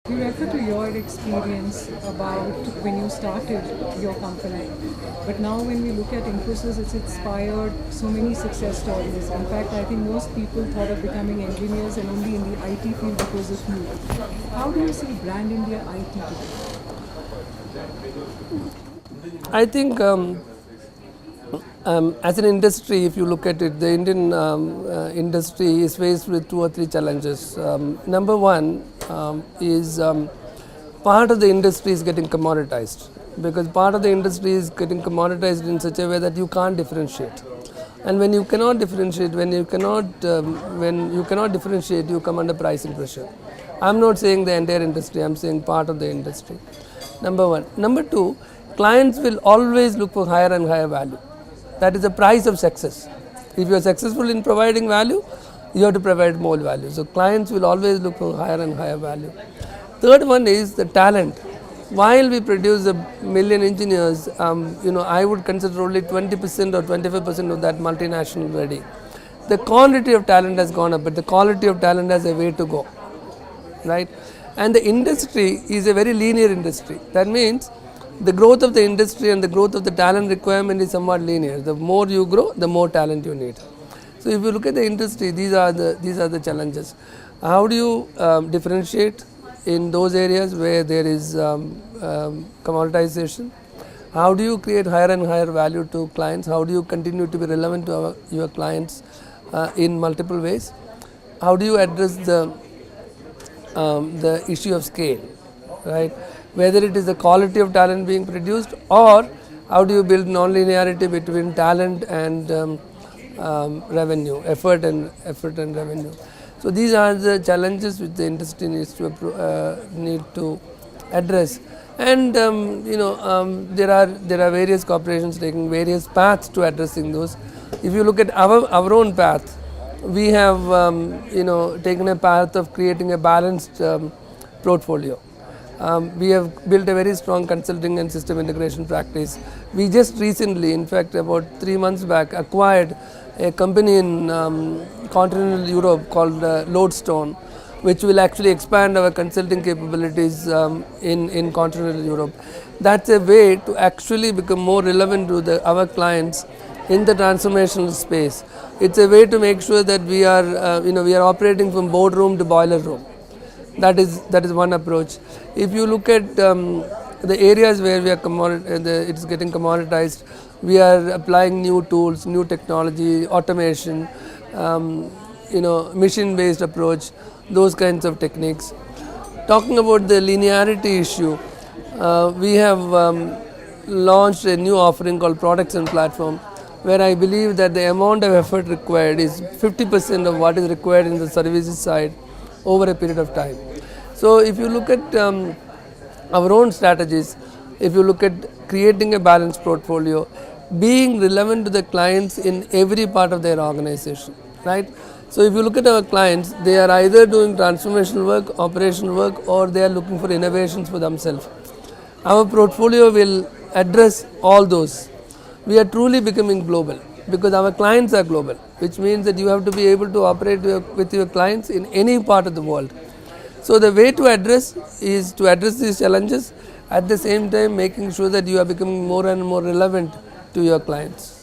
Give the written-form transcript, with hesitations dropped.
You refer to your experience about when you started your company. But now when we look at Infosys, it's inspired so many success stories. In fact, I think most people thought of becoming engineers and only in the IT field because of you. How do you see Brand India IT today? I think as an industry, if you look at it, the Indian industry is faced with two or three challenges. Number one is part of the industry is getting commoditized, because part of the industry is getting commoditized in such a way that you can't differentiate. And when you cannot differentiate, when you cannot differentiate, you come under pricing pressure. I'm not saying the entire industry, I'm saying part of the industry. Number one. Number two, clients will always look for higher and higher value. That is the price of success. If you are successful in providing value, you have to provide more value. So clients will always look for higher and higher value. Third one is the talent. While we produce a million engineers, I would consider only 20% or 25% of that multinational ready. The quantity of talent has gone up, but the quality of talent has a way to go, right? And the industry is a very linear industry. That means the growth of the industry and the growth of the talent requirement is somewhat linear. The more you grow, the more talent you need. So if you look at the industry, these are the challenges. How do you differentiate in those areas where there is commoditization? How do you create higher and higher value to clients? How do you continue to be relevant to your clients in multiple ways? How do you address the issue of scale, right? Whether it is the quality of talent being produced, or how do you build non-linearity between talent and revenue, effort and revenue. So these are the challenges which the industry needs to need to address. And there are various corporations taking various paths to addressing those. If you look at our own path, we have taken a path of creating a balanced portfolio. We have built a very strong consulting and system integration practice. We just recently, in fact about 3 months back, acquired a company in continental Europe called Lodestone, which will actually expand our consulting capabilities in continental Europe. That's a way to actually become more relevant to our clients in the transformational space. It's a way to make sure that we are operating from boardroom to boiler room. That is one approach. If you look at the areas where we are it's getting commoditized, we are applying new tools, new technology, automation, machine-based approach, those kinds of techniques. Talking about the linearity issue, we have launched a new offering called Products and Platform, where I believe that the amount of effort required is 50% of what is required in the services side over a period of time. So if you look at our own strategies, if you look at creating a balanced portfolio, being relevant to the clients in every part of their organization, right? So if you look at our clients, they are either doing transformational work, operational work, or they are looking for innovations for themselves. Our portfolio will address all those. We are truly becoming global because our clients are global, which means that you have to be able to operate with your clients in any part of the world. So the way to address is to address these challenges, at the same time making sure that you are becoming more and more relevant to your clients.